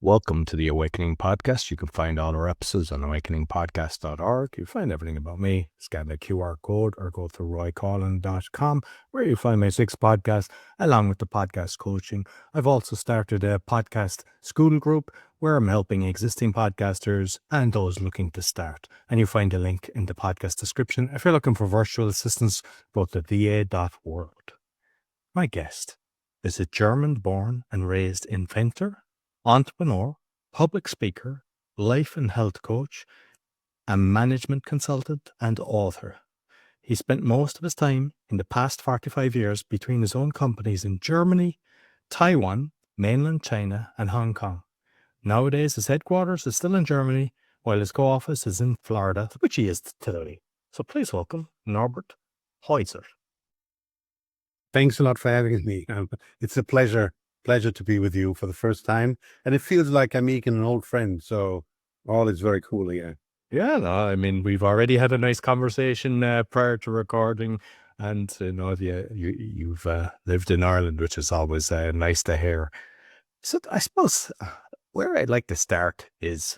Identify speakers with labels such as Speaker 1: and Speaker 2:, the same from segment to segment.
Speaker 1: Welcome to the Awakening Podcast. You can find all our episodes on awakeningpodcast.org. You find everything about me. Scan the QR code or go to roycollin.com, where you find my 6 podcasts along with the podcast coaching. I've also started a podcast SKOOL group where I'm helping existing podcasters and those looking to start. And you find a link in the podcast description if you're looking for virtual assistance, go to va.world. My guest is a German-born and raised inventor, entrepreneur, public speaker, life and health coach, a management consultant, and author. He spent most of his time in the past 45 years between his own companies in Germany, Taiwan, mainland China, and Hong Kong. Nowadays, his headquarters is still in Germany, while his co-office is in Florida, which he is today. So please welcome Norbert Heuser.
Speaker 2: Thanks a lot for having me. It's a pleasure to be with you for the first time. And it feels like I'm meeting an old friend. So all is very cool here.
Speaker 1: Yeah, no, I mean, we've already had a nice conversation prior to recording. And, you've lived in Ireland, which is always nice to hear. So I suppose where I'd like to start is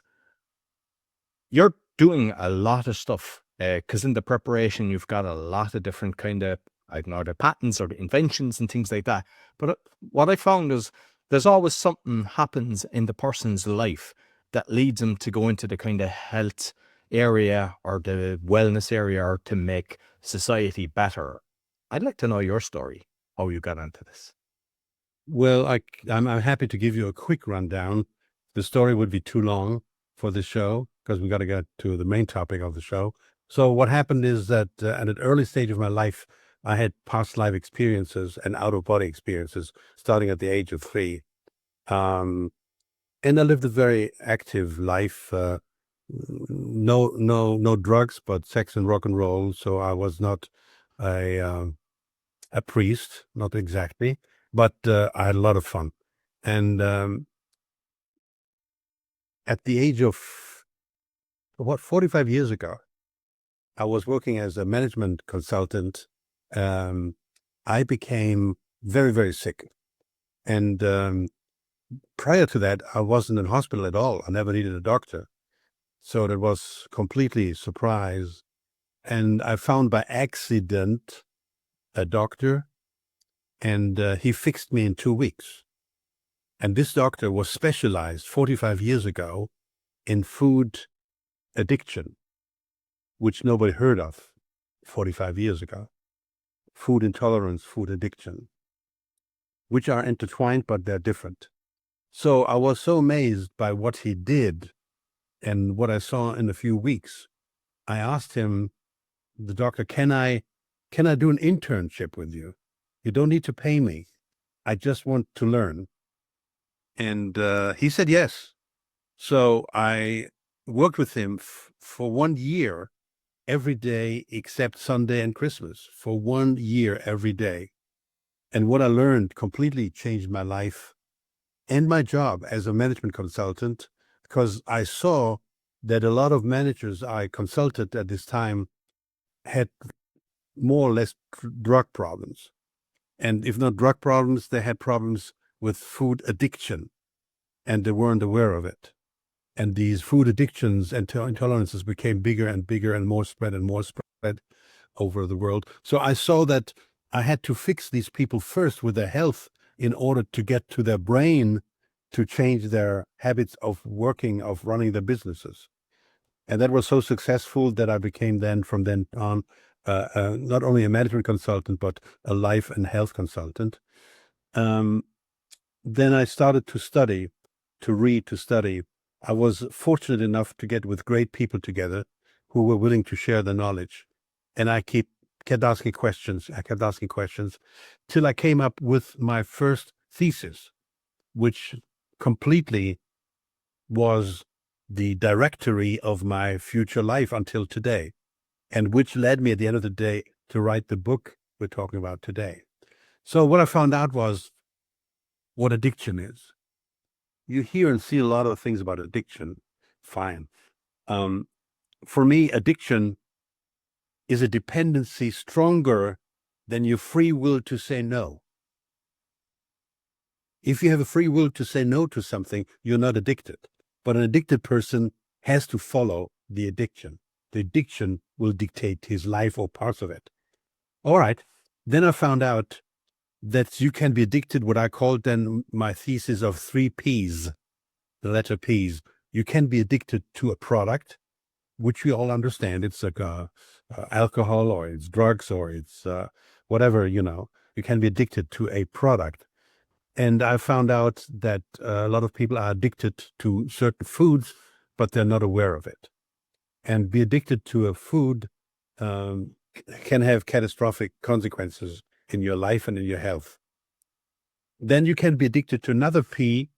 Speaker 1: you're doing a lot of stuff because in the preparation, you've got a lot of different kind of, I don't know, the patents or the inventions and things like that. But what I found is there's always something happens in the person's life that leads them to go into the kind of health area or the wellness area or to make society better. I'd like to know your story, how you got into this.
Speaker 2: Well, I'm happy to give you a quick rundown. The story would be too long for the show because we got to get to the main topic of the show. So what happened is that at an early stage of my life, I had past life experiences and out-of-body experiences starting at the age of 3. And I lived a very active life, no drugs, but sex and rock and roll. So I was not a priest, not exactly, but I had a lot of fun. And at the age of 45 years ago, I was working as a management consultant. I became very, very sick. And prior to that, I wasn't in hospital at all. I never needed a doctor. So that was completely surprise. And I found by accident a doctor, and he fixed me in 2 weeks. And this doctor was specialized 45 years ago in food addiction, which nobody heard of 45 years ago. Food intolerance, food addiction, which are intertwined, but they're different. So I was so amazed by what he did and what I saw in a few weeks. I asked him, the doctor, can I do an internship with you? You don't need to pay me. I just want to learn. And he said yes. So I worked with him for 1 year, every day except Sunday and Christmas, for 1 year every day. And what I learned completely changed my life and my job as a management consultant, because I saw that a lot of managers I consulted at this time had more or less drug problems. And if not drug problems, they had problems with food addiction, and they weren't aware of it. And these food addictions and intolerances became bigger and bigger and more spread over the world. So I saw that I had to fix these people first with their health in order to get to their brain to change their habits of working, of running their businesses. And that was so successful that I became then, from then on, not only a management consultant, but a life and health consultant. Then I started to study, to read, to study. I was fortunate enough to get with great people together who were willing to share their knowledge. And I kept asking questions. I kept asking questions till I came up with my first thesis, which completely was the directory of my future life until today, and which led me at the end of the day to write the book we're talking about today. So what I found out was what addiction is. You hear and see a lot of things about addiction. Fine. For me, addiction is a dependency stronger than your free will to say no. If you have a free will to say no to something, you're not addicted. But an addicted person has to follow the addiction. The addiction will dictate his life or parts of it. All right. Then I found out that you can be addicted, what I called then my thesis of 3 Ps, the letter Ps. You can be addicted to a product, which we all understand. It's like alcohol, or it's drugs, or it's whatever, you can be addicted to a product. And I found out that a lot of people are addicted to certain foods, but they're not aware of it. And be addicted to a food can have catastrophic consequences in your life and in your health. Then you can be addicted to another P,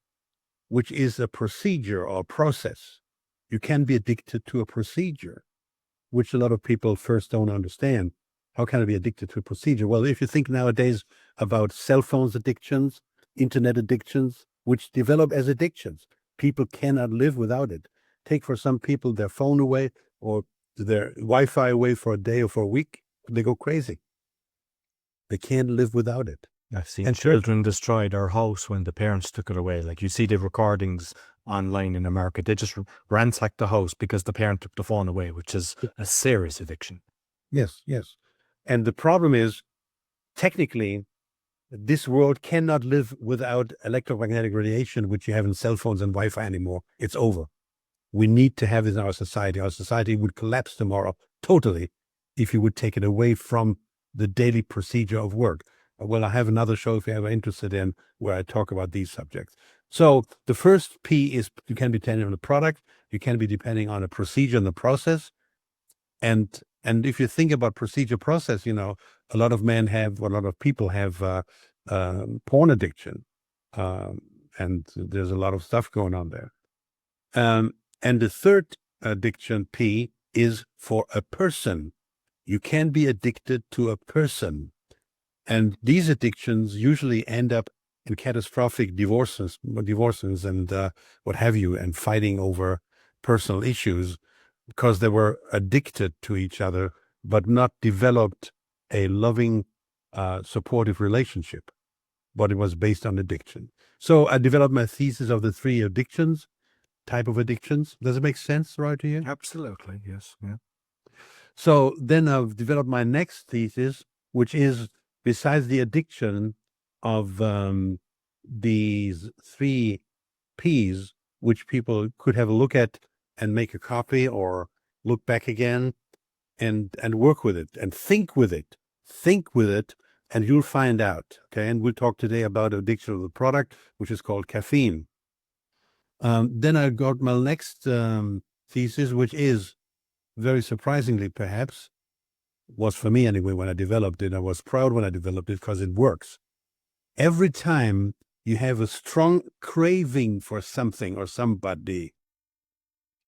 Speaker 2: which is a procedure or process. You can be addicted to a procedure, which a lot of people first don't understand. How can I be addicted to a procedure? Well, if you think nowadays about cell phones addictions, internet addictions, which develop as addictions, people cannot live without it. Take for some people their phone away or their Wi-Fi away for a day or for a week, they go crazy. They can't live without it.
Speaker 1: I've seen children destroy their house when the parents took it away. Like, you see the recordings online in America. They just ransacked the house because the parent took the phone away, which is a serious addiction.
Speaker 2: Yes, yes. And the problem is, technically, this world cannot live without electromagnetic radiation, which you have in cell phones and Wi-Fi anymore. It's over. We need to have this in our society. Our society would collapse tomorrow totally if you would take it away from the daily procedure of work. Well, I have another show if you're ever interested in where I talk about these subjects. So the first P is you can be depending on the product. You can be depending on a procedure and the process. And if you think about procedure process, a lot of people have porn addiction. And there's a lot of stuff going on there. And the third addiction, P, is for a person. You can be addicted to a person. And these addictions usually end up in catastrophic divorces and what have you, and fighting over personal issues because they were addicted to each other, but not developed a loving, supportive relationship. But it was based on addiction. So I developed my thesis of the 3 type of addictions. Does it make sense, right to you?
Speaker 1: Absolutely, yes. Yeah.
Speaker 2: So then I've developed my next thesis, which is, besides the addiction of these 3 Ps, which people could have a look at and make a copy or look back again and work with it and think with it, and you'll find out. Okay. And we'll talk today about addiction of the product, which is called caffeine. Then I got my next thesis, which is, very surprisingly perhaps, was for me anyway when I developed it. I was proud when I developed it because it works. Every time you have a strong craving for something or somebody,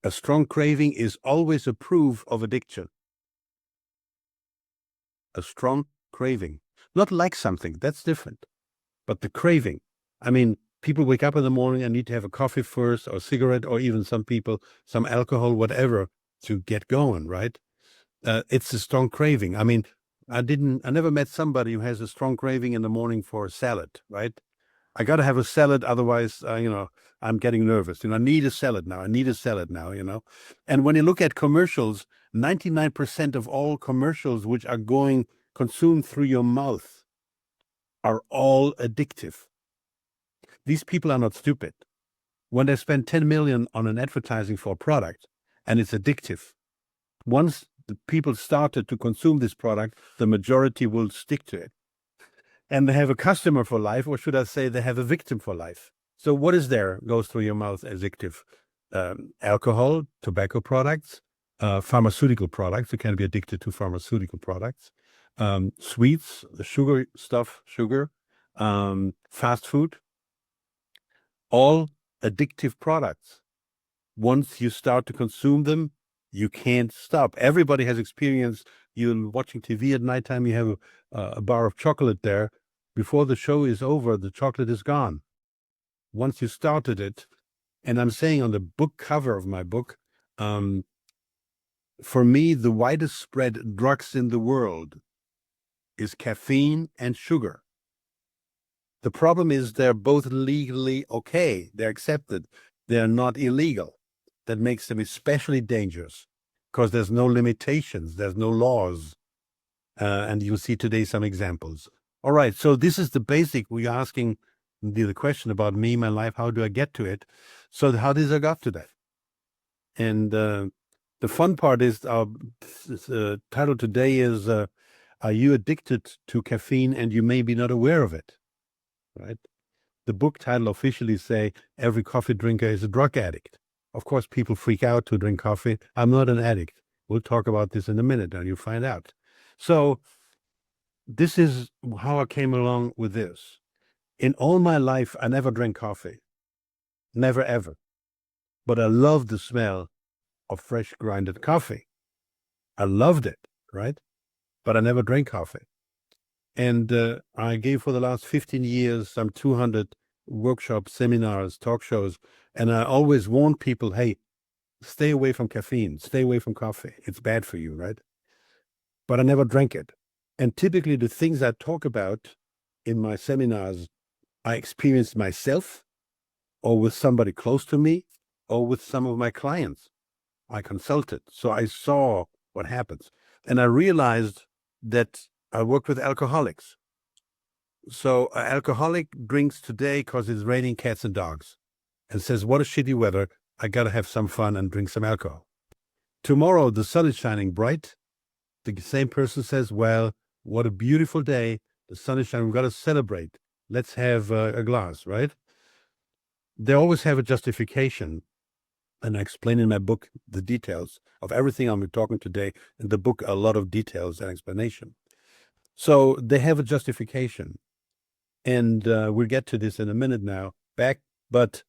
Speaker 2: a strong craving is always a proof of addiction. A strong craving. Not like something, that's different. But the craving. I mean, people wake up in the morning and need to have a coffee first, or a cigarette, or even some people, some alcohol, whatever, to get going, right? It's a strong craving. I mean, I never met somebody who has a strong craving in the morning for a salad, right? I got to have a salad. Otherwise, I'm getting nervous. I need a salad now. And when you look at commercials, 99% of all commercials which are consumed through your mouth are all addictive. These people are not stupid. When they spend 10 million on an advertising for a product and it's addictive, once the people started to consume this product, the majority will stick to it. And they have a customer for life, or should I say they have a victim for life. So what is there goes through your mouth addictive? Alcohol, tobacco products, pharmaceutical products. You can be addicted to pharmaceutical products. Sweets, the sugar, fast food, all addictive products. Once you start to consume them, you can't stop. Everybody has experienced, you're watching TV at nighttime, you have a bar of chocolate there. Before the show is over, the chocolate is gone. Once you started it, and I'm saying on the book cover of my book, for me, the widest spread drugs in the world is caffeine and sugar. The problem is they're both legally okay. They're accepted. They're not illegal. That makes them especially dangerous because there's no limitations. There's no laws. And you'll see today some examples. All right. So this is the basic. We're asking the question about me, my life. How do I get to it? So how did I got to that? And the fun part is our title today is, are you addicted to caffeine and you may be not aware of it? Right. The book title officially say every coffee drinker is a drug addict. Of course, people freak out to drink coffee. I'm not an addict. We'll talk about this in a minute and you'll find out. So this is how I came along with this. In all my life, I never drank coffee. Never, ever. But I loved the smell of fresh grinded coffee. I loved it, right? But I never drank coffee. And I gave for the last 15 years some 200 workshops, seminars, talk shows. And I always warn people, hey, stay away from caffeine, stay away from coffee. It's bad for you, right? But I never drank it. And typically the things I talk about in my seminars, I experienced myself or with somebody close to me or with some of my clients I consulted. So I saw what happens. And I realized that I work with alcoholics. So an alcoholic drinks today because it's raining cats and dogs and says, what a shitty weather. I got to have some fun and drink some alcohol. Tomorrow, the sun is shining bright. The same person says, well, what a beautiful day. The sun is shining. We've got to celebrate. Let's have a glass, right? They always have a justification. And I explain in my book the details of everything I'm talking today. In the book, a lot of details and explanation. So they have a justification. And we'll get to this in a minute now. But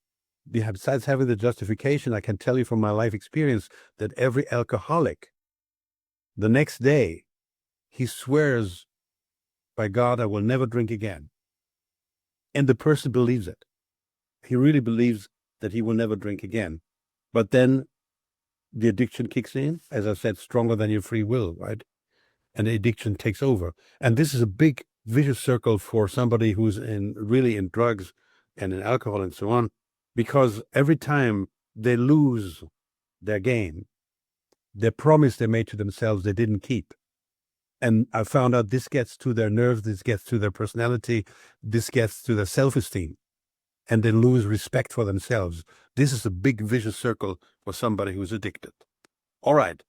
Speaker 2: besides having the justification, I can tell you from my life experience that every alcoholic, the next day, he swears, by God, I will never drink again. And the person believes it. He really believes that he will never drink again. But then the addiction kicks in, as I said, stronger than your free will, right? And the addiction takes over. And this is a big vicious circle for somebody who's really in drugs and in alcohol and so on, because every time they lose their game, their promise they made to themselves, they didn't keep. And I found out this gets to their nerves, this gets to their personality, this gets to their self-esteem, and they lose respect for themselves. This is a big vicious circle for somebody who's addicted. All right.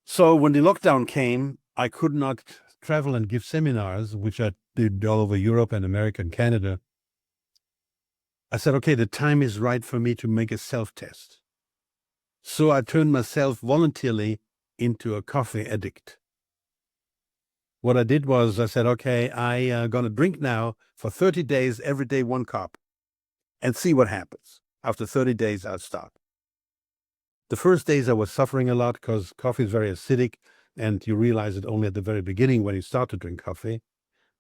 Speaker 2: So when the lockdown came, I could not travel and give seminars, which I did all over Europe and America and Canada. I said, okay, the time is right for me to make a self-test. So I turned myself voluntarily into a coffee addict. What I did was I said, okay, I'm going to drink now for 30 days, every day 1 cup, and see what happens. After 30 days, I'll stop. The first days I was suffering a lot because coffee is very acidic, and you realize it only at the very beginning when you start to drink coffee.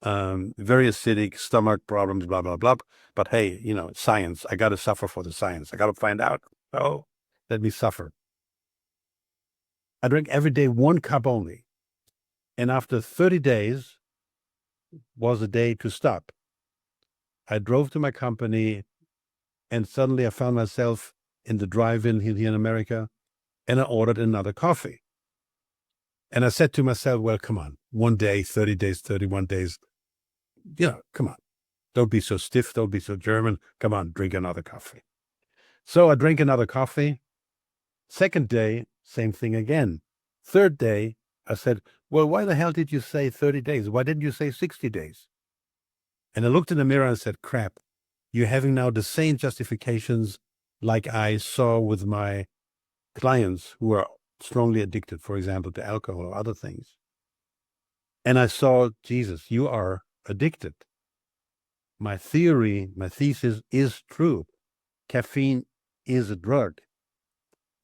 Speaker 2: Very acidic, stomach problems, blah, blah, blah. But hey, science. I got to suffer for the science. I got to find out. Oh, let me suffer. I drank every day 1 cup only. And after 30 days was the day to stop. I drove to my company, and suddenly I found myself in the drive-in here in America, and I ordered another coffee. And I said to myself, well, come on, 1 day, 30 days, 31 days. Come on. Don't be so stiff. Don't be so German. Come on, drink another coffee. So I drank another coffee. Second day, same thing again. Third day, I said, well, why the hell did you say 30 days? Why didn't you say 60 days? And I looked in the mirror and said, crap, you're having now the same justifications like I saw with my clients who are strongly addicted, for example, to alcohol or other things. And I saw, Jesus, you are addicted. My theory, my thesis is true. Caffeine is a drug.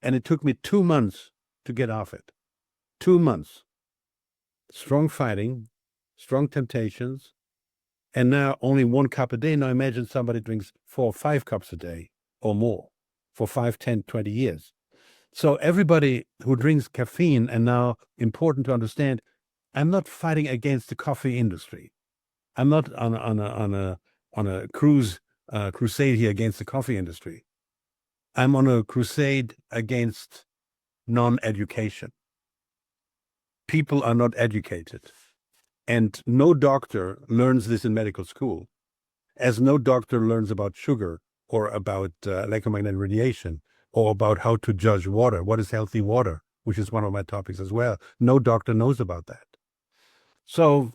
Speaker 2: And it took me 2 months to get off it. 2 months. Strong fighting, strong temptations, and now only 1 cup a day. Now imagine somebody drinks 4 or 5 cups a day or more for 5, 10, 20 years. So everybody who drinks caffeine, and now important to understand, I'm not fighting against the coffee industry. I'm not on a on a crusade here against the coffee industry. I'm on a crusade against non-education. People are not educated. And no doctor learns this in medical school, as no doctor learns about sugar or about electromagnetic radiation or about how to judge water. What is healthy water, which is one of my topics as well. No doctor knows about that. So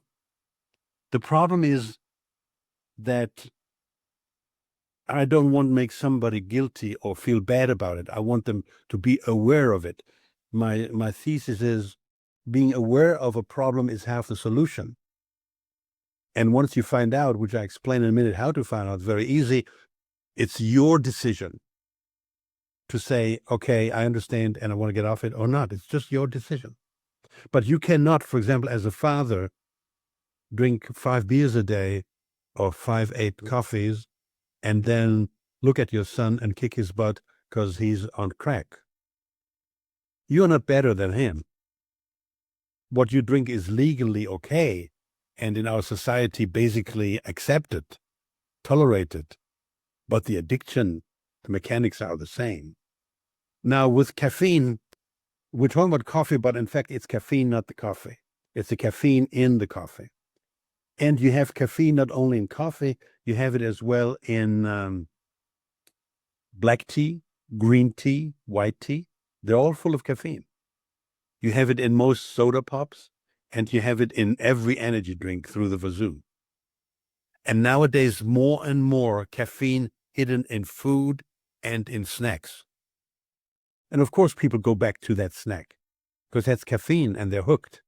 Speaker 2: the problem is that I don't want to make somebody guilty or feel bad about it. I want them to be aware of it. My thesis is being aware of a problem is half the solution. And once you find out, which I explain in a minute how to find out, it's very easy. It's your decision to say, okay, I understand and I want to get off it or not. It's just your decision. But you cannot, for example, as a father, drink 5 beers a day or 8 coffees and then look at your son and kick his butt because he's on crack. You're not better than him. What you drink is legally okay and in our society basically accepted, tolerated, but the addiction, the mechanics are the same. Now with caffeine, we're talking about coffee, but in fact it's caffeine, not the coffee. It's the caffeine in the coffee. And you have caffeine not only in coffee, you have it as well in black tea, green tea, white tea. They're all full of caffeine. You have it in most soda pops, and you have it in every energy drink through the wazoo. And nowadays, more and more caffeine hidden in food and in snacks. And of course, people go back to that snack because that's caffeine and they're hooked.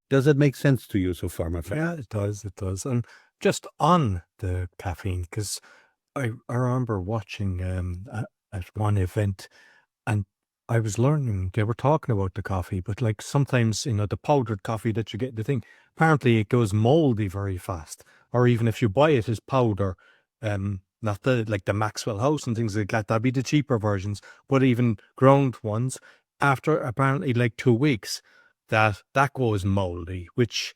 Speaker 2: Does that make sense to you so far, my friend?
Speaker 1: Yeah, it does. It does. And just on the caffeine, because I remember watching at one event, and I was learning, they were talking about the coffee, but like sometimes, the powdered coffee that you get, the thing, apparently it goes moldy very fast. Or even if you buy it as powder, not like the Maxwell House and things like that, that'd be the cheaper versions, but even ground ones, after apparently like 2 weeks, that goes moldy, which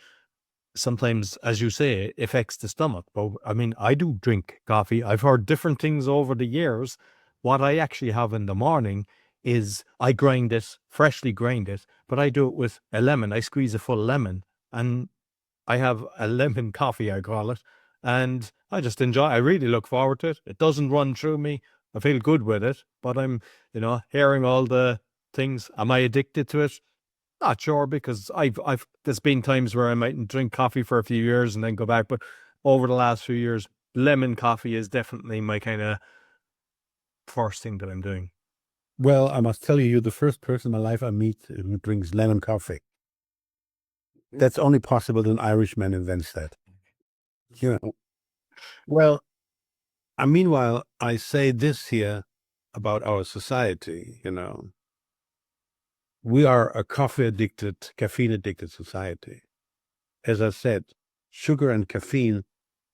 Speaker 1: sometimes, as you say, affects the stomach. But I mean, I do drink coffee. I've heard different things over the years. What I actually have in the morning is I grind it, freshly grind it, but I do it with a lemon. I squeeze a full lemon and I have a lemon coffee, I call it. And I just enjoy, I really look forward to it. It doesn't run through me. I feel good with it, but I'm, hearing all the things. Am I addicted to it? Not sure, because there's been times where I might drink coffee for a few years and then go back, but over the last few years, lemon coffee is definitely my kind of first thing that I'm doing.
Speaker 2: Well, I must tell you, you're the first person in my life I meet who drinks lemon coffee. That's only possible that an Irishman invents that. Well, meanwhile, I say this here about our society, We are a coffee-addicted, caffeine-addicted society. As I said, sugar and caffeine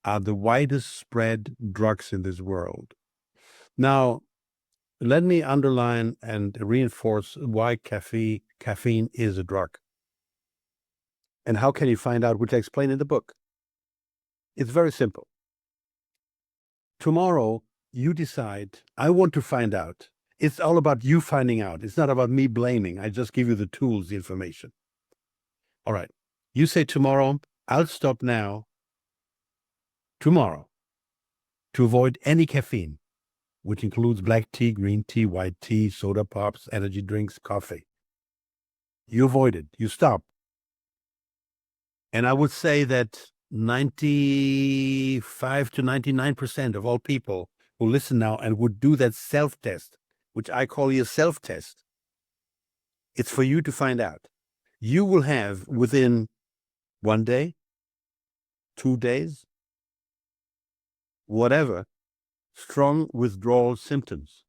Speaker 2: are the widest spread drugs in this world. Now, let me underline and reinforce why caffeine is a drug. And how can you find out, which I explain in the book? It's very simple. Tomorrow, you decide, I want to find out. It's all about you finding out. It's not about me blaming. I just give you the tools, the information. All right. You say tomorrow, I'll stop now, tomorrow, to avoid any caffeine, which includes black tea, green tea, white tea, soda pops, energy drinks, coffee. You avoid it. You stop. And I would say that 95 to 99% of all people who listen now and would do that self-test, which I call your self-test, it's for you to find out. You will have within 1 day, 2 days, whatever, strong withdrawal symptoms.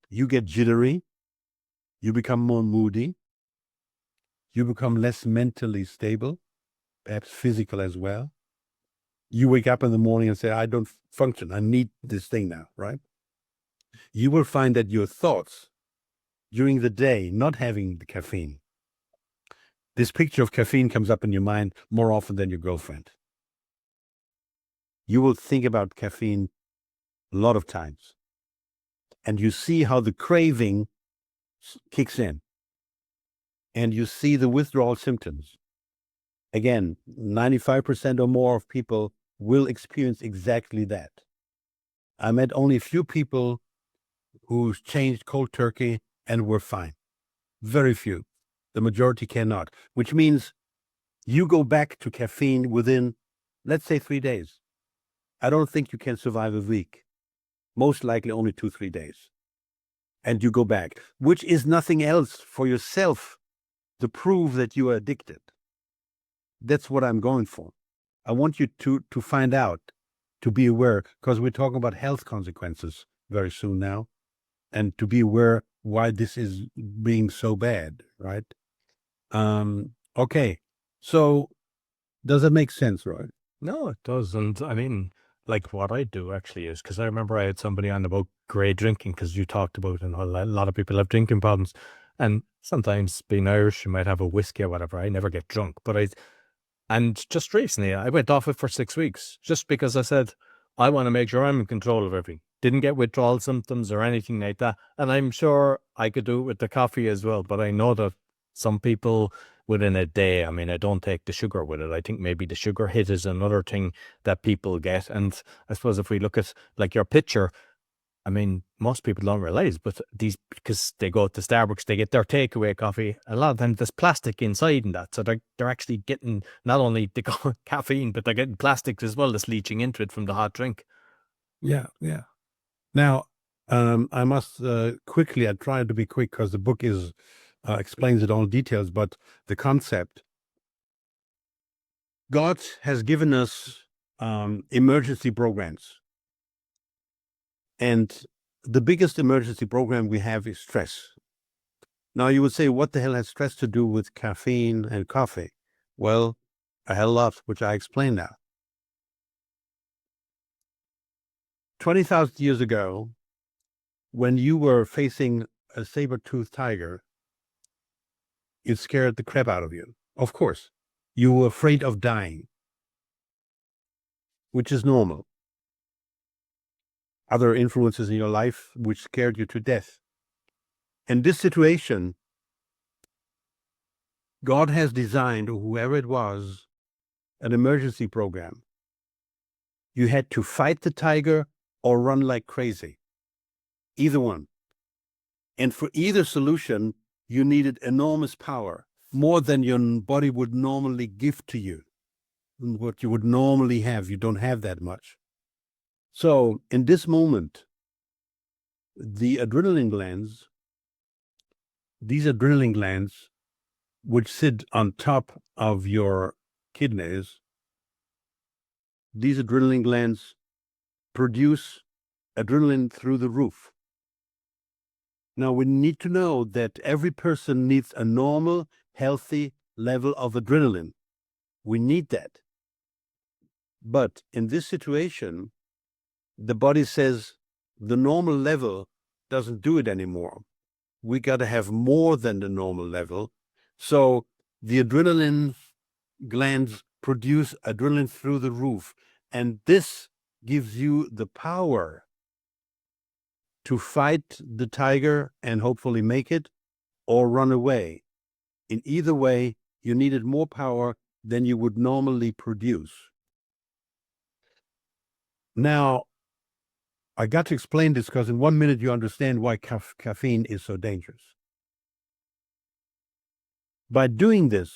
Speaker 2: You get jittery, you become more moody, you become less mentally stable, perhaps physical as well. You wake up in the morning and say, I don't function, I need this thing now, right? You will find that your thoughts during the day, not having the caffeine, this picture of caffeine comes up in your mind more often than your girlfriend. you will think about caffeine a lot of times. And you see how the craving kicks in. And you see the withdrawal symptoms. Again, 95% or more of people will experience exactly that. I met only a few people who changed cold turkey and were fine. Very few. The majority cannot, which means you go back to caffeine within, let's say, 3 days. I don't think you can survive a week. Most likely only 2-3 days. And you go back, which is nothing else for yourself to prove that you are addicted. That's what I'm going for. I want you to find out, to be aware, because we're talking about health consequences very soon now, and to be aware why this is being so bad, right? Okay. So does that make sense, Roy?
Speaker 1: No, it doesn't. I mean, like what I do actually is, because I remember I had somebody on about grey drinking, because you talked about, and a lot of people have drinking problems. And sometimes being Irish, you might have a whiskey or whatever. I never get drunk, and just recently I went off it for 6 weeks just because I said, I want to make sure I'm in control of everything. Didn't get withdrawal symptoms or anything like that. And I'm sure I could do it with the coffee as well. But I know that some people within a day, I mean, I don't take the sugar with it. I think maybe the sugar hit is another thing that people get. And I suppose if we look at like your picture, I mean, most people don't realize, but because they go to Starbucks, they get their takeaway coffee. A lot of times there's plastic inside in that. So they're actually getting not only the caffeine, but they're getting plastics as well that's leaching into it from the hot drink.
Speaker 2: Yeah, yeah. Now, I must quickly, I try to be quick because the book explains it all in details, but the concept, God has given us emergency programs. And the biggest emergency program we have is stress. Now you would say, what the hell has stress to do with caffeine and coffee? Well, a hell lot, which I explain now. 20,000 years ago, when you were facing a saber-toothed tiger, it scared the crap out of you. Of course, you were afraid of dying, which is normal. Other influences in your life which scared you to death. In this situation, God has designed, whoever it was, an emergency program. You had to fight the tiger or run like crazy. Either one. And for either solution, you needed enormous power, more than your body would normally give to you. What you would normally have, you don't have that much. So in this moment, the adrenaline glands, these adrenaline glands, which sit on top of your kidneys, these adrenaline glands produce adrenaline through the roof. Now, we need to know that every person needs a normal, healthy level of adrenaline. We need that. But in this situation, the body says the normal level doesn't do it anymore. We got to have more than the normal level. So the adrenaline glands produce adrenaline through the roof. And this gives you the power to fight the tiger and hopefully make it, or run away. In either way, you needed more power than you would normally produce. Now, I got to explain this because in 1 minute you understand why caffeine is so dangerous. By doing this,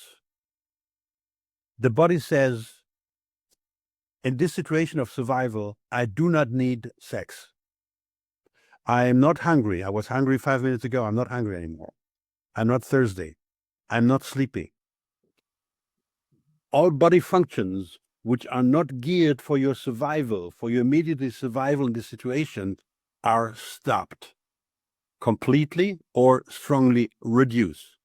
Speaker 2: the body says, in this situation of survival, I do not need sex. I am not hungry. I was hungry 5 minutes ago. I'm not hungry anymore. I'm not thirsty. I'm not sleepy. All body functions which are not geared for your survival, for your immediate survival in this situation, are stopped completely or strongly reduced.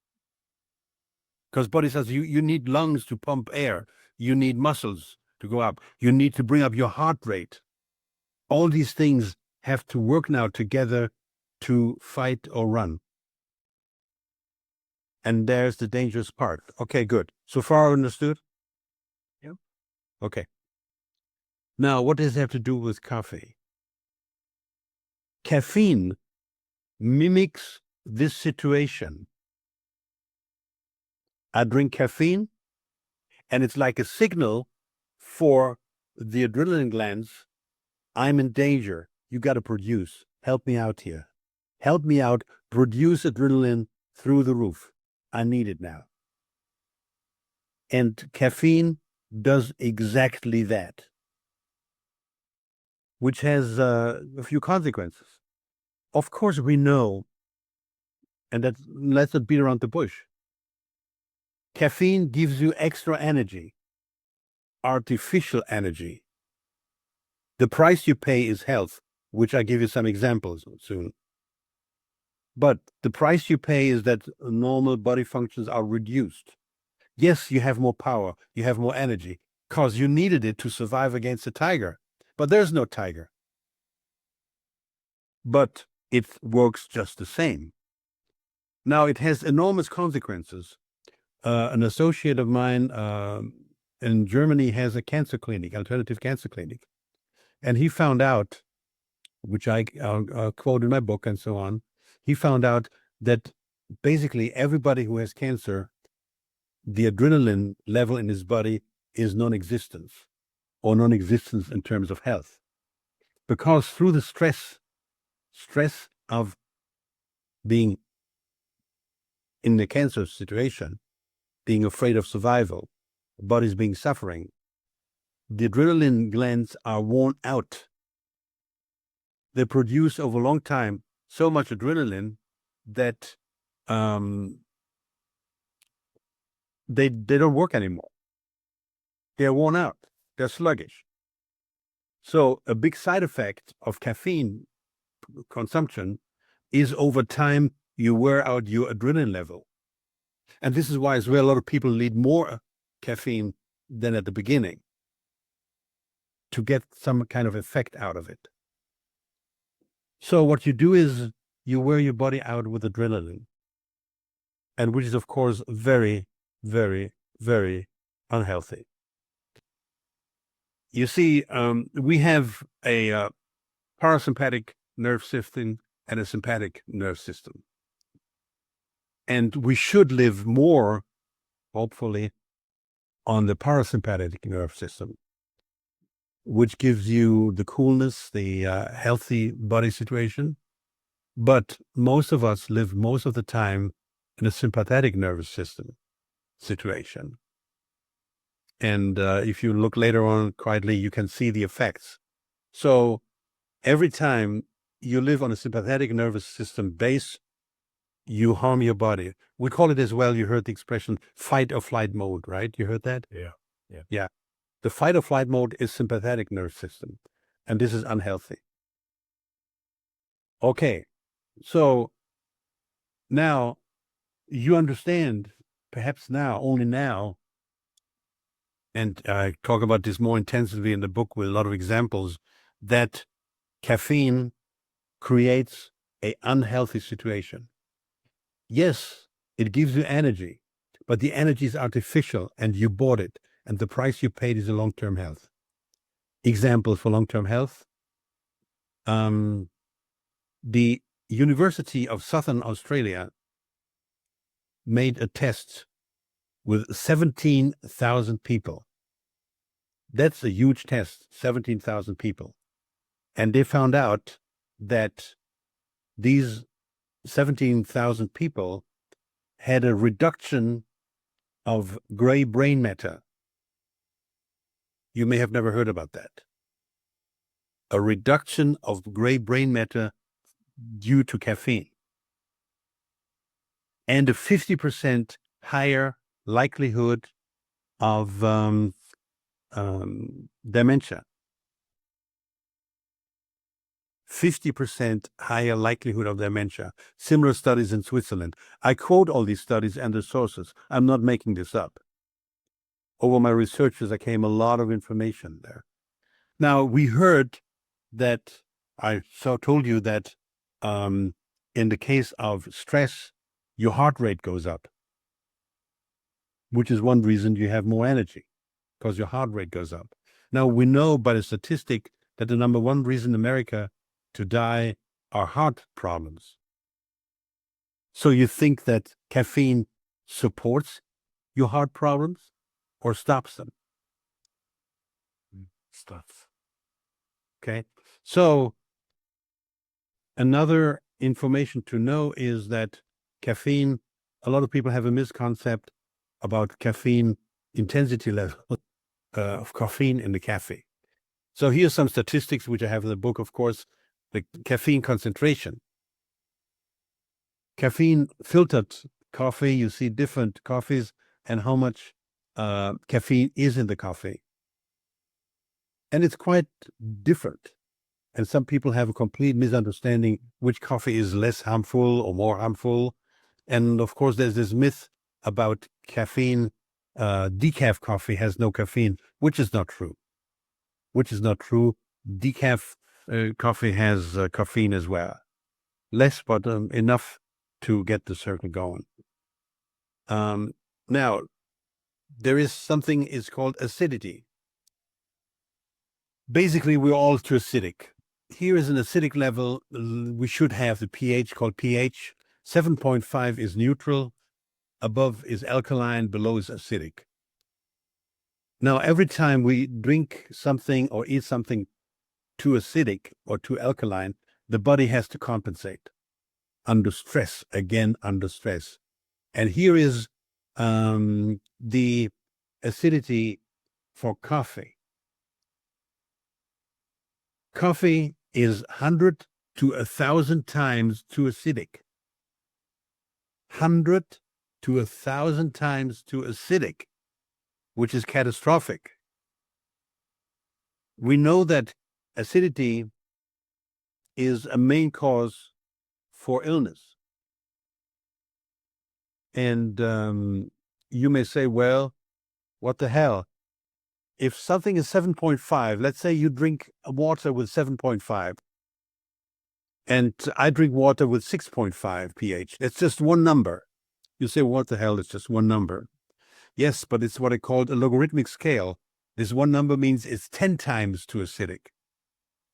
Speaker 2: Because body says you need lungs to pump air. You need muscles to go up. You need to bring up your heart rate. All these things have to work now together to fight or run. And there's the dangerous part. Okay, good. So far understood? Yeah. Okay. Now, what does it have to do with coffee? Caffeine mimics this situation. I drink caffeine, and it's like a signal for the adrenaline glands. I'm in danger. You got to produce. Help me out here. Help me out. Produce adrenaline through the roof. I need it now. And caffeine does exactly that, which has a few consequences. Of course, we know, and let's not beat around the bush. Caffeine gives you extra energy, artificial energy. The price you pay is health, which I give you some examples soon. But the price you pay is that normal body functions are reduced. Yes, you have more power, you have more energy, because you needed it to survive against a tiger. But there's no tiger. But it works just the same. Now, it has enormous consequences. An associate of mine in Germany has a cancer clinic, alternative cancer clinic. And he found out, which I quote in my book and so on, he found out that basically everybody who has cancer, the adrenaline level in his body is non-existence, or non-existence in terms of health. Because through the stress of being in the cancer situation, being afraid of survival, the body's being suffering, the adrenaline glands are worn out. They produce over a long time so much adrenaline that they don't work anymore. They're worn out. They're sluggish. So a big side effect of caffeine consumption is over time you wear out your adrenaline level. And this is why as well a lot of people need more caffeine than at the beginning to get some kind of effect out of it. So what you do is you wear your body out with adrenaline, and which is of course very, very, very unhealthy. You see, we have a parasympathetic nerve system and a sympathetic nerve system. And we should live more, hopefully, on the parasympathetic nerve system, which gives you the coolness, the healthy body situation. But most of us live most of the time in a sympathetic nervous system situation. And if you look later on quietly, you can see the effects. So every time you live on a sympathetic nervous system base, you harm your body. We call it as well, you heard the expression fight or flight mode, right? You heard that? Yeah. The fight or flight mode is sympathetic nervous system, and this is unhealthy. Okay, so now you understand, perhaps now, only now, and I talk about this more intensively in the book with a lot of examples, that caffeine creates an unhealthy situation. Yes, it gives you energy, but the energy is artificial and you bought it, and the price you paid is a long-term health. Examples for long-term health. The University of Southern Australia made a test with 17,000 people. That's a huge test, 17,000 people. And they found out that these 17,000 people had a reduction of gray brain matter. You may have never heard about that. A reduction of gray brain matter due to caffeine. And a 50% higher likelihood of dementia. 50% higher likelihood of dementia. Similar studies in Switzerland. I quote all these studies and the sources. I'm not making this up. Over my researches, there came a lot of information there. Now, we heard that, I told you that in the case of stress, your heart rate goes up, which is one reason you have more energy, because your heart rate goes up. Now, we know by the statistic that the number one reason in America to die are heart problems. So you think that caffeine supports your heart problems or stops them?
Speaker 1: Stuff.
Speaker 2: Okay. So another information to know is that caffeine, a lot of people have a misconcept about caffeine intensity level of caffeine in the cafe. So here's some statistics which I have in the book, of course, the caffeine concentration. Caffeine filtered coffee, you see different coffees and how much caffeine is in the coffee. And it's quite different. And some people have a complete misunderstanding which coffee is less harmful or more harmful. And of course, there's this myth about caffeine. Decaf coffee has no caffeine, which is not true. Decaf coffee has caffeine as well. Less, but enough to get the circle going. Now, there is something is called acidity. Basically, we're all too acidic. Here is an acidic level. We should have the pH called pH. 7.5 is neutral. Above is alkaline. Below is acidic. Now, every time we drink something or eat something too acidic or too alkaline, the body has to compensate under stress, again, under stress. And here is the acidity for coffee. Coffee is 100 to 1,000 times too acidic. 100 to 1,000 times too acidic, which is catastrophic. We know that acidity is a main cause for illness. And you may say, well, what the hell? If something is 7.5, let's say you drink water with 7.5, and I drink water with 6.5 pH. It's just one number. You say, what the hell? It's just one number. Yes, but it's what I call a logarithmic scale. This one number means it's 10 times too acidic.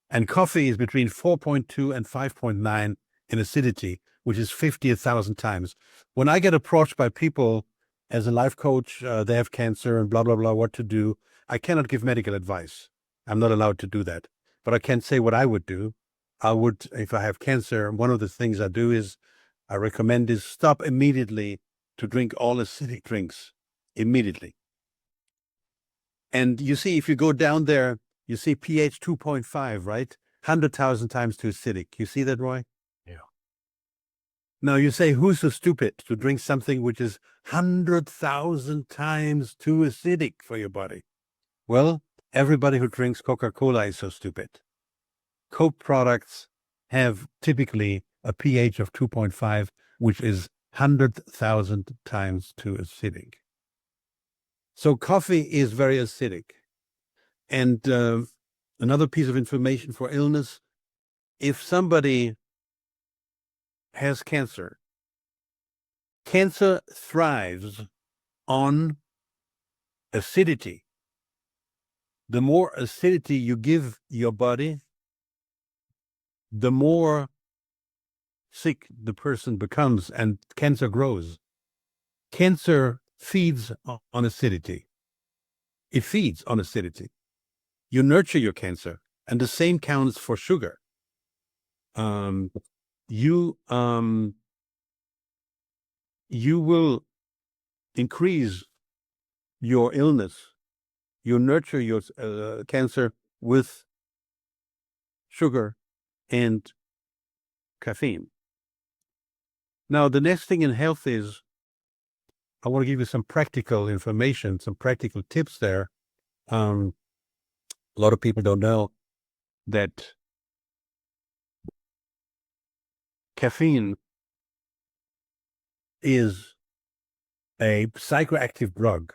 Speaker 2: And coffee is between 4.2 and 5.9 in acidity, which is 50,000 times. When I get approached by people as a life coach, they have cancer and blah, blah, blah, what to do. I cannot give medical advice. I'm not allowed to do that. But I can say what I would do. I would, if I have cancer, one of the things I do is I recommend is stop immediately to drink all acidic drinks immediately. And you see, if you go down there, you see pH 2.5, right? 100,000 times too acidic. You see that, Roy?
Speaker 1: Yeah.
Speaker 2: Now you say, who's so stupid to drink something which is 100,000 times too acidic for your body? Well, everybody who drinks Coca-Cola is so stupid. Coke products have typically a pH of 2.5, which is 100,000 times too acidic. So coffee is very acidic. And another piece of information for illness, if somebody has cancer, cancer thrives on acidity. The more acidity you give your body, the more sick the person becomes and cancer grows. Cancer feeds on acidity. It feeds on acidity. You nurture your cancer, and the same counts for sugar. You will increase your illness. You nurture your cancer with sugar and caffeine. Now, the next thing in health is, I want to give you some practical information, some practical tips there. A lot of people don't know that caffeine is a psychoactive drug.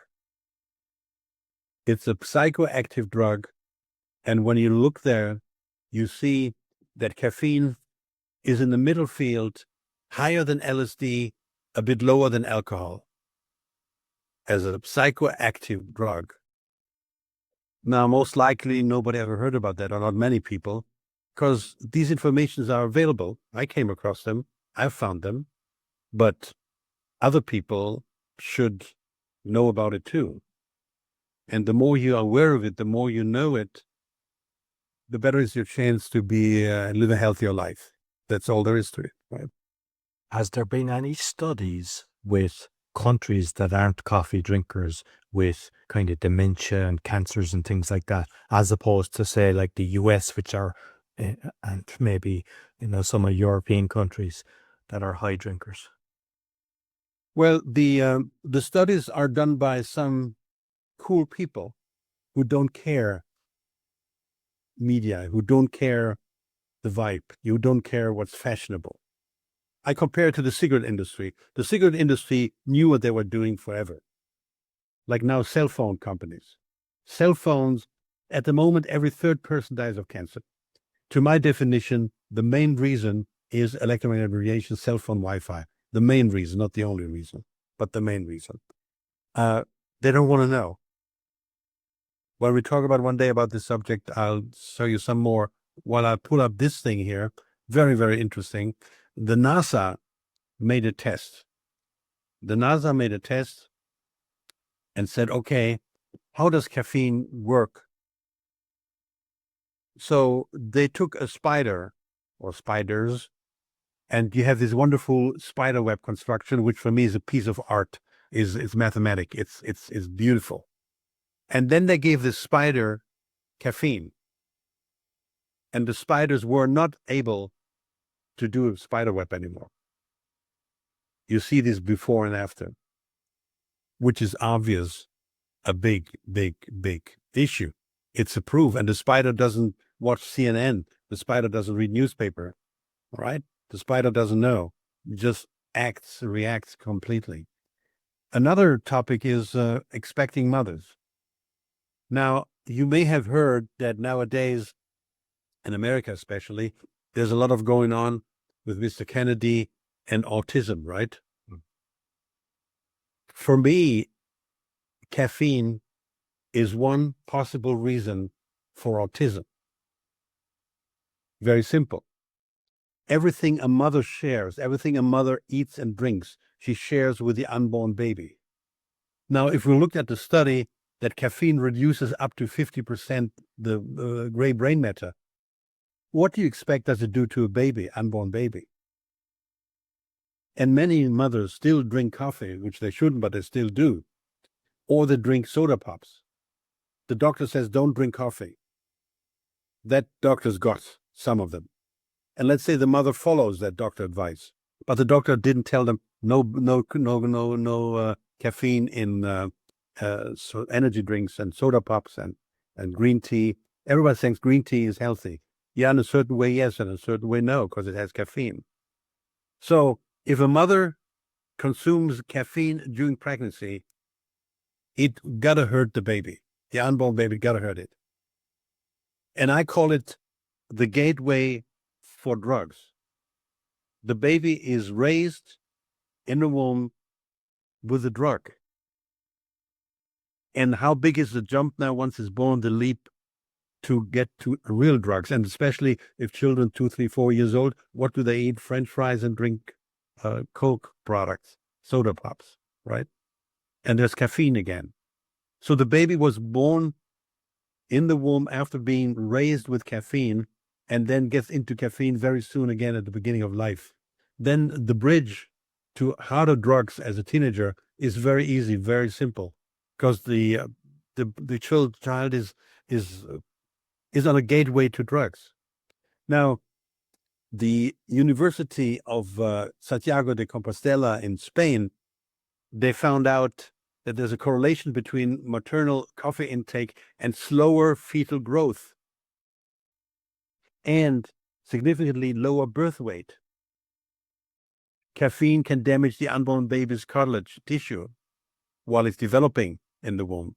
Speaker 2: It's a psychoactive drug. And when you look there, you see that caffeine is in the middle field, higher than LSD, a bit lower than alcohol as a psychoactive drug. Now, most likely nobody ever heard about that, or not many people, because these informations are available. I came across them. I found them, but other people should know about it too. And the more you are aware of it, the more you know it, the better is your chance to be live a healthier life. That's all there is to it, right?
Speaker 1: Has there been any studies with countries that aren't coffee drinkers with kind of dementia and cancers and things like that, as opposed to say like the US, which are, and maybe, some of European countries that are high drinkers?
Speaker 2: Well, the studies are done by some cool people who don't care media, who don't care the vibe, who don't care what's fashionable. I compare it to the cigarette industry. The cigarette industry knew what they were doing forever. Like now, cell phone companies. Cell phones, at the moment, every third person dies of cancer. To my definition, the main reason is electromagnetic radiation, cell phone, Wi-Fi. The main reason, not the only reason, but the main reason. They don't want to know. When we talk about one day about this subject, I'll show you some more. While I pull up this thing here, very, very interesting. The NASA made a test. The NASA made a test and said, okay, how does caffeine work? So they took a spider or spiders, and you have this wonderful spider web construction, which for me is a piece of art, is mathematic. It's beautiful. And then they gave this spider caffeine. And the spiders were not able to do a spider web anymore. You see this before and after, which is obvious a big, big, big issue. It's a proof. And the spider doesn't watch CNN. The spider doesn't read newspaper, right? The spider doesn't know. It just reacts completely. Another topic is expecting mothers. Now, you may have heard that nowadays, in America especially, there's a lot of going on with Mr. Kennedy and autism, right? For me, caffeine is one possible reason for autism. Very simple. Everything a mother shares, everything a mother eats and drinks, she shares with the unborn baby. Now, if we look at the study that caffeine reduces up to 50% the gray brain matter, what do you expect does it do to a baby, unborn baby? And many mothers still drink coffee, which they shouldn't, but they still do. Or they drink soda pops. The doctor says, don't drink coffee. That doctor's got some of them. And let's say the mother follows that doctor advice, but the doctor didn't tell them no caffeine in so energy drinks and soda pops and green tea. Everybody thinks green tea is healthy. Yeah, in a certain way, yes, and in a certain way, no, because it has caffeine. So if a mother consumes caffeine during pregnancy, it gotta hurt the baby. The unborn baby gotta hurt it. And I call it the gateway for drugs. The baby is raised in the womb with a drug. And how big is the jump now once it's born, the leap to get to real drugs? And especially if children 2, 3, 4 years old, what do they eat? French fries and drink Coke products, soda pops, right? And there's caffeine again. So the baby was born in the womb after being raised with caffeine, and then gets into caffeine very soon again at the beginning of life. Then the bridge to harder drugs as a teenager is very easy, very simple, because the child is on a gateway to drugs. Now, the University of Santiago de Compostela in Spain, they found out that there's a correlation between maternal coffee intake and slower fetal growth and significantly lower birth weight. Caffeine can damage the unborn baby's cartilage tissue while it's developing in the womb.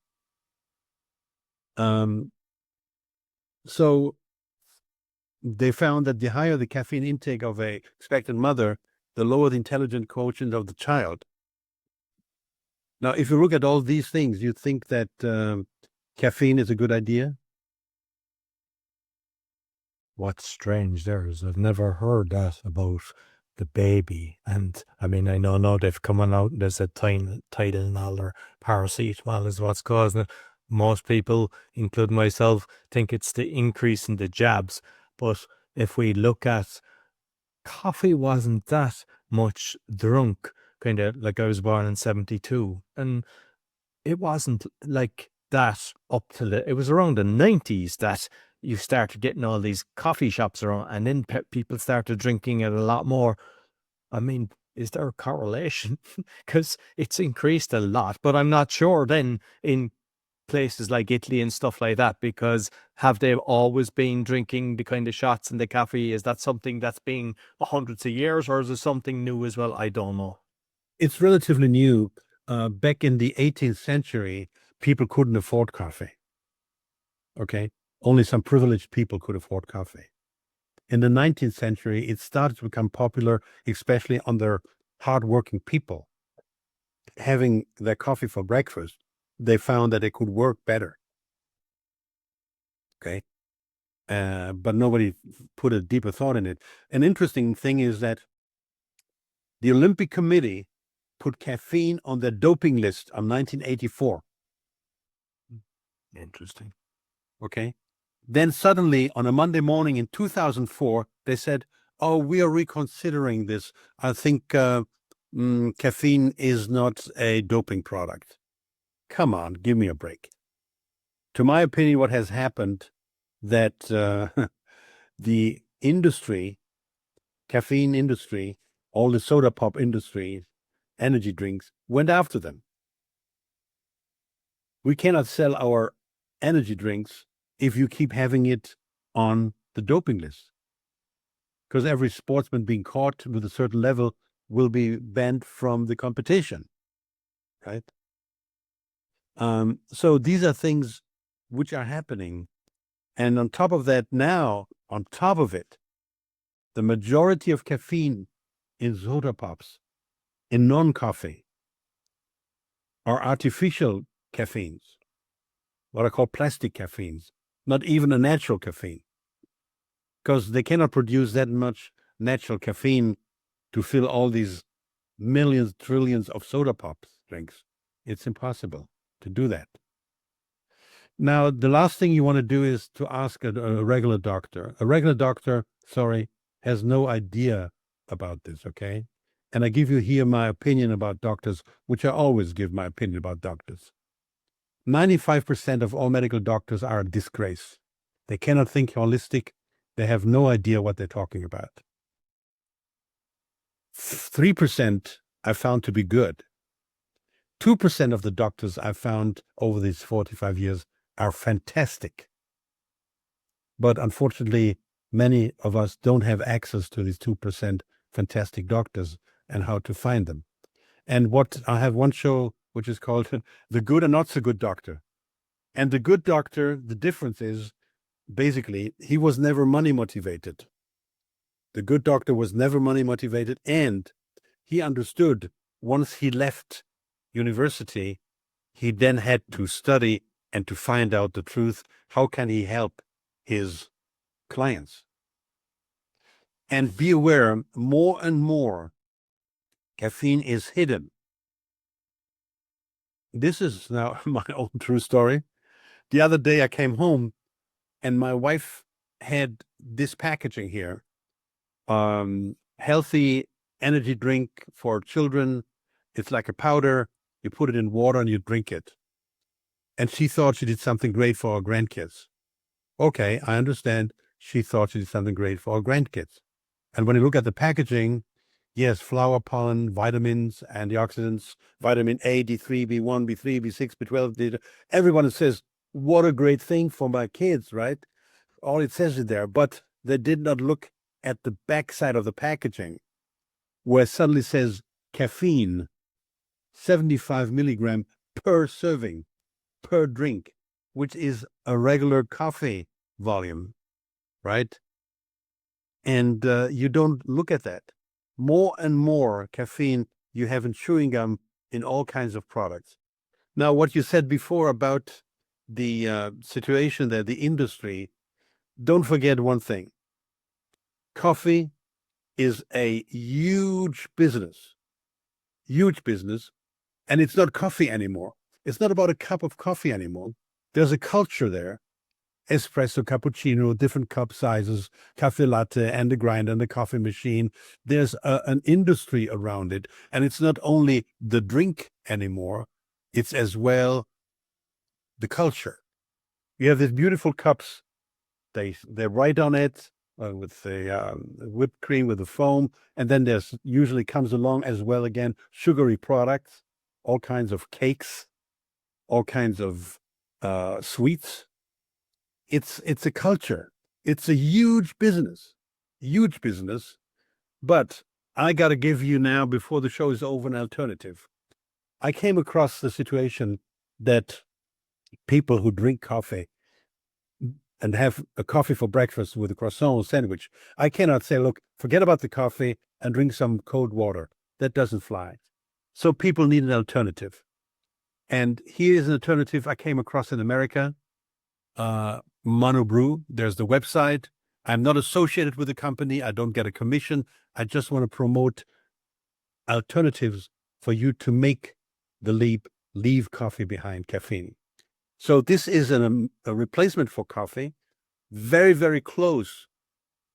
Speaker 2: So they found that the higher the caffeine intake of a expectant mother, the lower the intelligence quotient of the child. Now, if you look at all these things, you think that caffeine is a good idea?
Speaker 1: What's strange there is I've never heard that about the baby. And I mean, I know now they've come out and they said Tylenol or paracetamol is what's causing it. Most people, including myself, think it's the increase in the jabs. But if we look at coffee, wasn't that much drunk, kind of like I was born in 72. And it wasn't like that up till it was around the 90s that you started getting all these coffee shops around, and then people started drinking it a lot more. I mean, is there a correlation? Because it's increased a lot, but I'm not sure then in places like Italy and stuff like that, because have they always been drinking the kind of shots and the coffee? Is that something that's been hundreds of years, or is it something new as well? I don't know.
Speaker 2: It's relatively new. Back in the 18th century, people couldn't afford coffee. Okay. Only some privileged people could afford coffee. In the 19th century, it started to become popular, especially under hardworking people. Having their coffee for breakfast, they found that it could work better. Okay. But nobody put a deeper thought in it. An interesting thing is that the Olympic Committee put caffeine on their doping list in 1984.
Speaker 1: Interesting.
Speaker 2: Okay. Then suddenly on a Monday morning in 2004, they said, oh, we are reconsidering this. I think caffeine is not a doping product. Come on, give me a break. To my opinion, what has happened that the industry, caffeine industry, all the soda pop industry, energy drinks went after them. We cannot sell our energy drinks if you keep having it on the doping list, because every sportsman being caught with a certain level will be banned from the competition, right? So these are things which are happening. And on top of that, now, on top of it, the majority of caffeine in soda pops, in non-coffee, are artificial caffeines, what I call plastic caffeines, not even a natural caffeine, because they cannot produce that much natural caffeine to fill all these millions, trillions of soda pop drinks. It's impossible to do that. Now, the last thing you want to do is to ask a regular doctor. A regular doctor, has no idea about this, okay? And I give you here my opinion about doctors, which I always give my opinion about doctors. 95% of all medical doctors are a disgrace. They cannot think holistic. They have no idea what they're talking about. 3% I found to be good. 2% of the doctors I found over these 45 years are fantastic. But unfortunately, many of us don't have access to these 2% fantastic doctors and how to find them. And I have one show which is called The Good and Not So Good Doctor. And the good doctor, the difference is basically he was never money motivated. The good doctor was never money motivated, and he understood once he left university, he then had to study and to find out the truth. How can he help his clients? And be aware, more and more, caffeine is hidden. This is now my own true story. The other day I came home and my wife had this packaging here. Healthy energy drink for children. It's like a powder. You put it in water and you drink it. And she thought she did something great for our grandkids. Okay, I understand. She thought she did something great for our grandkids. And when you look at the packaging, yes, flower pollen, vitamins, antioxidants, vitamin A, D3, B1, B3, B6, B12, everyone says, what a great thing for my kids, right? All it says is there, but they did not look at the backside of the packaging, where it suddenly says caffeine, 75 milligram per serving, per drink, which is a regular coffee volume, right? And you don't look at that. More and more caffeine you have in chewing gum, in all kinds of products. Now, what you said before about the situation that the industry, don't forget one thing. Coffee is a huge business, and it's not coffee anymore. It's not about a cup of coffee anymore. There's a culture there. Espresso, cappuccino, different cup sizes, cafe latte, and the grinder and the coffee machine. There's an industry around it. And it's not only the drink anymore, it's as well the culture. You have these beautiful cups. They write on it with the whipped cream, with the foam. And then there's usually comes along as well again, sugary products, all kinds of cakes, all kinds of sweets. It's a culture. It's a huge business. But I got to give you now, before the show is over, an alternative. I came across the situation that people who drink coffee and have a coffee for breakfast with a croissant or sandwich, I cannot say, look, forget about the coffee and drink some cold water. That doesn't fly. So people need an alternative. And here's an alternative I came across in America. Mono Brew. There's the website. I'm not associated with the company. I don't get a commission. I just want to promote alternatives for you to make the leap, leave coffee behind, caffeine. So this is a replacement for coffee. Very, very close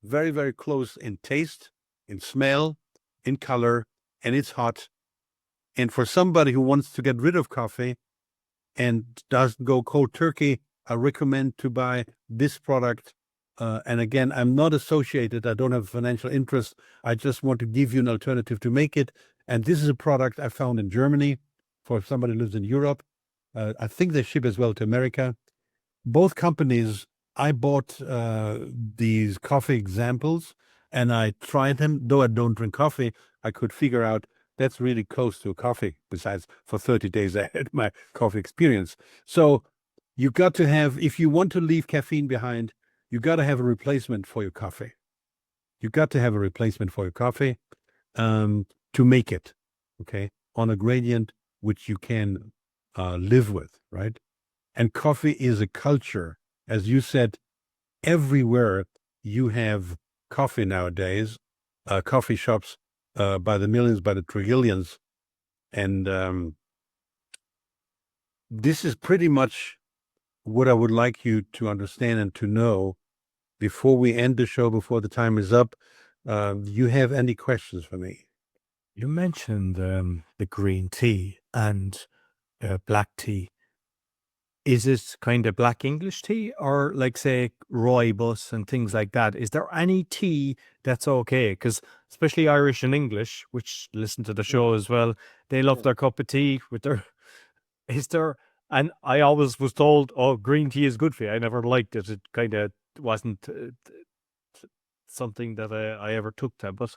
Speaker 2: in taste, in smell, in color, and it's hot. And for somebody who wants to get rid of coffee and doesn't go cold turkey, I recommend to buy this product. And again, I'm not associated. I don't have financial interest. I just want to give you an alternative to make it. And this is a product I found in Germany for somebody who lives in Europe. I think they ship as well to America. Both companies, I bought these coffee examples and I tried them. Though I don't drink coffee, I could figure out that's really close to a coffee. Besides, for 30 days, I had my coffee experience. So you got to have, if you want to leave caffeine behind, you got to have a replacement for your coffee. You got to have a replacement for your coffee to make it, okay, on a gradient which you can live with, right? And coffee is a culture. As you said, everywhere you have coffee nowadays, coffee shops by the millions, by the trillions. And this is pretty much what I would like you to understand and to know before we end the show, before the time is up. You have any questions for me?
Speaker 1: You mentioned the green tea and black tea. Is it kind of black English tea or like, say, rooibos and things like that? Is there any tea that's okay? Because especially Irish and English, which listen to the show as well, they love their cup of tea with their... Is there... And I always was told, oh, green tea is good for you. I never liked it. It kind of wasn't something that I ever took to. But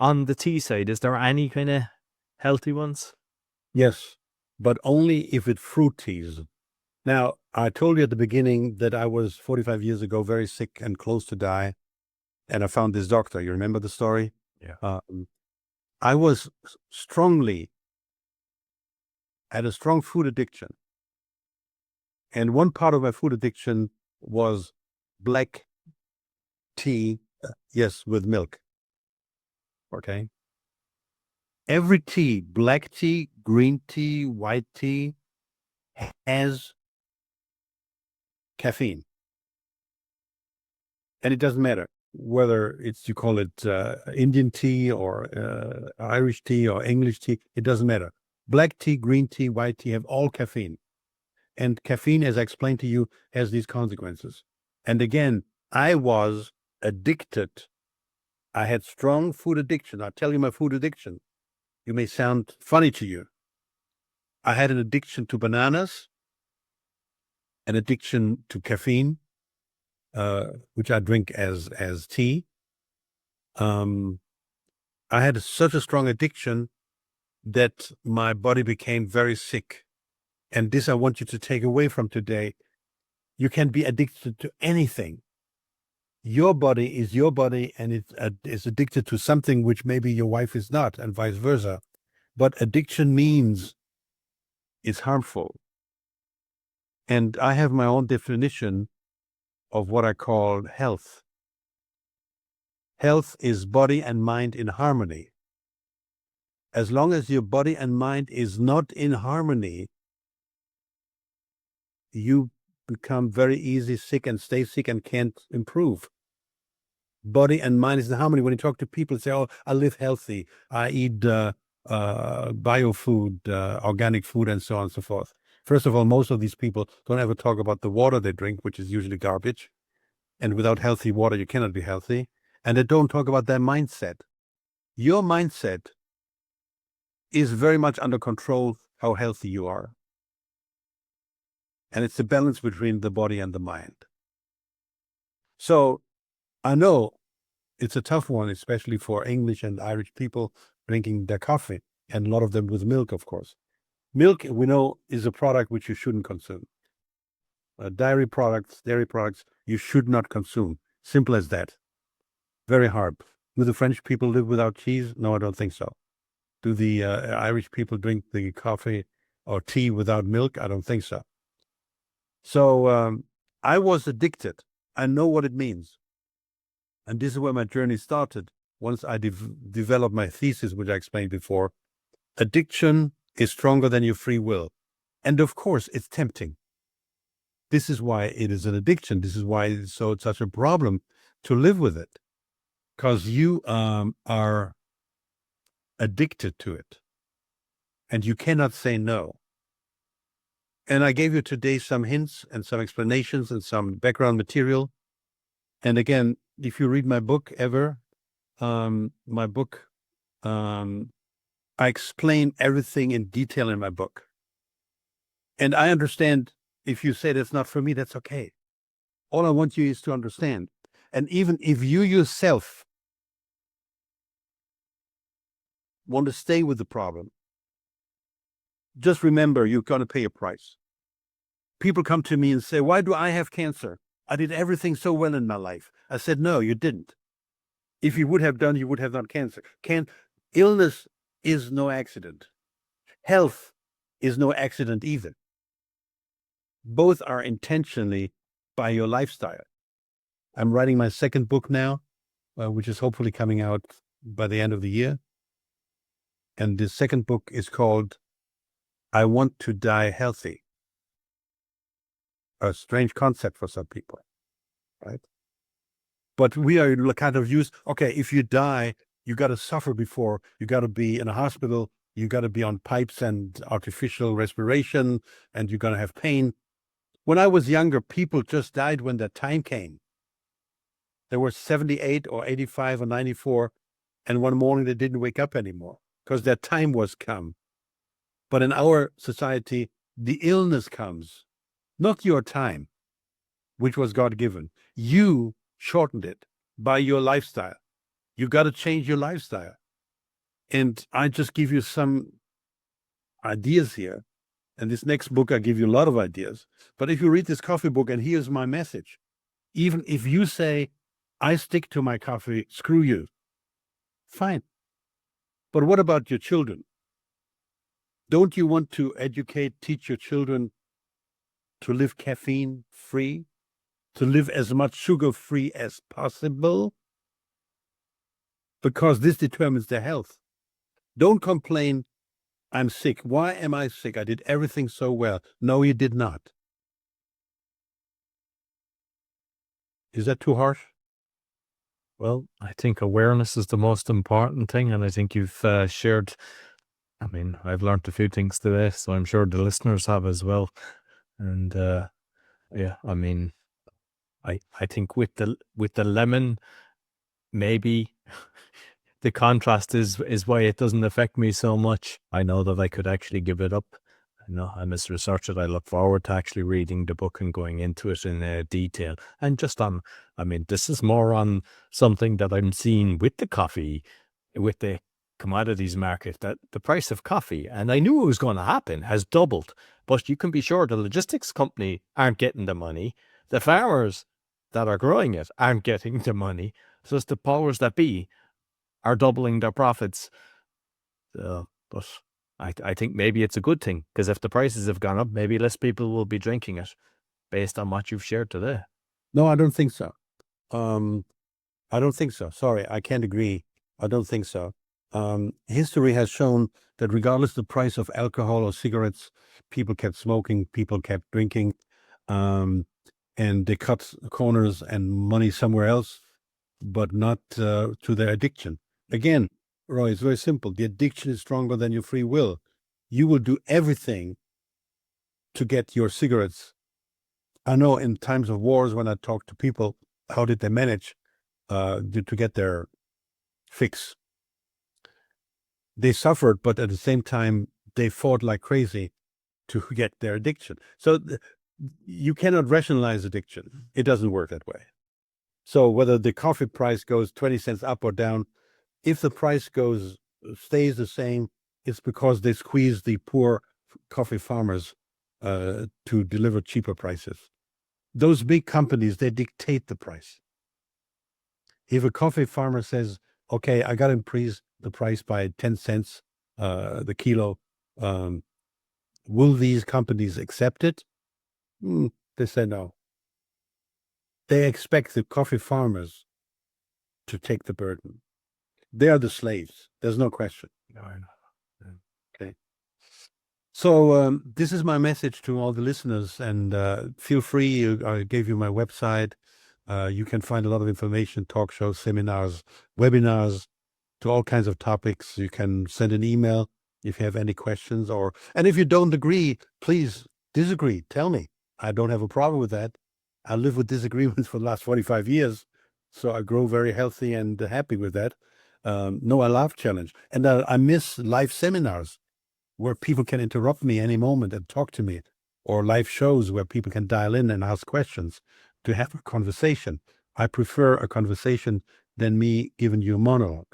Speaker 1: on the tea side, is there any kind of healthy ones?
Speaker 2: Yes, but only if it's fruit teas. Now, I told you at the beginning that I was 45 years ago very sick and close to die, and I found this doctor. You remember the story?
Speaker 1: Yeah.
Speaker 2: I had a strong food addiction. And one part of my food addiction was black tea, yes, with milk. Okay. Every tea, black tea, green tea, white tea, has caffeine. And it doesn't matter whether it's, you call it Indian tea or Irish tea or English tea, it doesn't matter. Black tea, green tea, white tea have all caffeine. And caffeine, as I explained to you, has these consequences. And again, I was addicted. I had strong food addiction. I'll tell you my food addiction. You may sound funny to you. I had an addiction to bananas, an addiction to caffeine, which I drink as tea. I had such a strong addiction that my body became very sick. And this I want you to take away from today. You can be addicted to anything. Your body is your body, and it is addicted to something which maybe your wife is not, and vice versa. But addiction means it's harmful. And I have my own definition of what I call health. Health is body and mind in harmony. As long as your body and mind is not in harmony, you become very easy sick and stay sick and can't improve. Body and mind is in harmony. When you talk to people, say, "Oh, I live healthy. I eat bio food, organic food, and so on and so forth." First of all, most of these people don't ever talk about the water they drink, which is usually garbage. And without healthy water, you cannot be healthy. And they don't talk about their mindset. Your mindset is very much under control how healthy you are. And it's the balance between the body and the mind. So I know it's a tough one, especially for English and Irish people drinking their coffee, and a lot of them with milk, of course. Milk, we know, is a product which you shouldn't consume. Dairy products, you should not consume. Simple as that. Very hard. Do the French people live without cheese? No, I don't think so. Do the Irish people drink the coffee or tea without milk? I don't think so. So I was addicted. I know what it means. And this is where my journey started. Once I developed my thesis, which I explained before, addiction is stronger than your free will. And of course, it's tempting. This is why it is an addiction. This is why it's such a problem to live with it. Because you are addicted to it. And you cannot say no. And I gave you today some hints and some explanations and some background material. And again, if you read my book I explain everything in detail in my book. And I understand if you say that's not for me, that's okay. All I want you is to understand. And even if you yourself want to stay with the problem, just remember you're going to pay a price. People come to me and say, "Why do I have cancer? I did everything so well in my life." I said, "No, you didn't. If you would have done, you would have done cancer. Illness is no accident. Health is no accident either. Both are intentionally by your lifestyle." I'm writing my second book now, which is hopefully coming out by the end of the year. And the second book is called "I Want to Die Healthy." A strange concept for some people, right? But we are kind of used, okay, if you die, you got to suffer before, you got to be in a hospital, you got to be on pipes and artificial respiration, and you're going to have pain. When I was younger, people just died when their time came. They were 78 or 85 or 94, and one morning they didn't wake up anymore because their time was come. But in our society, the illness comes, not your time, which was God-given. You shortened it by your lifestyle. You got to change your lifestyle. And I just give you some ideas here. And this next book, I give you a lot of ideas. But if you read this coffee book, and here's my message, even if you say, "I stick to my coffee, screw you," fine. But what about your children? Don't you want to teach your children to live caffeine free, to live as much sugar free as possible? Because this determines their health. Don't complain, "I'm sick. Why am I sick? I did everything so well." No, you did not. Is that too harsh?
Speaker 1: Well, I think awareness is the most important thing, and I think you've shared. I mean, I've learned a few things today, so I'm sure the listeners have as well. And yeah, I mean, I think with the lemon, maybe the contrast is why it doesn't affect me so much. I know that I could actually give it up. You know, I'm a researcher. I look forward to actually reading the book and going into it in detail. And just on, I mean, this is more on something that I'm seeing with the coffee, with the commodities market, that the price of coffee, and I knew it was going to happen, has doubled. But you can be sure the logistics company aren't getting the money. The farmers that are growing it aren't getting the money. So it's the powers that be are doubling their profits. But I think maybe it's a good thing, because if the prices have gone up, maybe less people will be drinking it based on what you've shared today.
Speaker 2: No, I don't think so. I don't think so. Sorry, I can't agree. I don't think so. History has shown that regardless of the price of alcohol or cigarettes, people kept smoking, people kept drinking, and they cut corners and money somewhere else, but not to their addiction. Again, Roy, it's very simple. The addiction is stronger than your free will. You will do everything to get your cigarettes. I know in times of wars, when I talk to people, how did they manage to get their fix? They suffered, but at the same time, they fought like crazy to get their addiction. So you cannot rationalize addiction. It doesn't work that way. So whether the coffee price goes 20 cents up or down, if the price stays the same, it's because they squeeze the poor coffee farmers to deliver cheaper prices. Those big companies, they dictate the price. If a coffee farmer says, okay, I got to increase the price by 10 cents the kilo, will these companies accept it? They say no. They expect the coffee farmers to take the burden. They are the slaves. There's no question.
Speaker 1: No, I know.
Speaker 2: Okay. So this is my message to all the listeners, and feel free. I gave you my website. You can find a lot of information, talk shows, seminars, webinars, to all kinds of topics. You can send an email if you have any questions, and if you don't agree, please disagree. Tell me. I don't have a problem with that. I live with disagreements for the last 45 years, so I grow very healthy and happy with that. No, I love challenge, and I miss live seminars where people can interrupt me any moment and talk to me, or live shows where people can dial in and ask questions to have a conversation. I prefer a conversation than me giving you a monologue,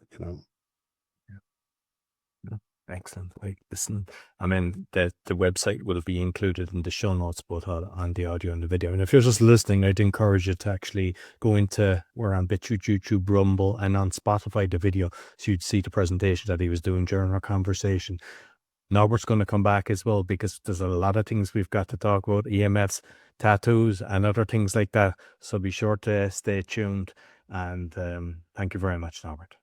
Speaker 1: Excellent. Listen, I mean, the website will be included in the show notes, both on the audio and the video. And if you're just listening, I'd encourage you to actually go into, we're on BitChute, YouTube, Rumble, and on Spotify, the video, so you'd see the presentation that he was doing during our conversation. Norbert's going to come back as well, because there's a lot of things we've got to talk about, EMFs, tattoos, and other things like that. So be sure to stay tuned. And thank you very much, Norbert.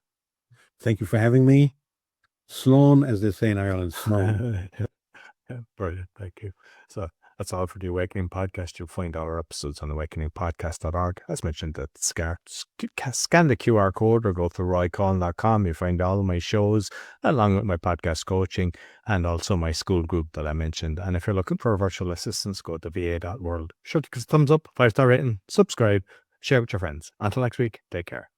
Speaker 2: Thank you for having me. Sloan, as they say in Ireland, Sloan.
Speaker 1: Brilliant. Thank you. So that's all for the Awakening Podcast. You'll find all our episodes on awakeningpodcast.org. As mentioned, scan the QR code or go to roycollin.com. You'll find all of my shows, along with my podcast coaching, and also my SKOOL group that I mentioned. And if you're looking for a virtual assistant, go to va.world. Sure to give us a thumbs up, 5-star rating, subscribe, share with your friends. Until next week, take care.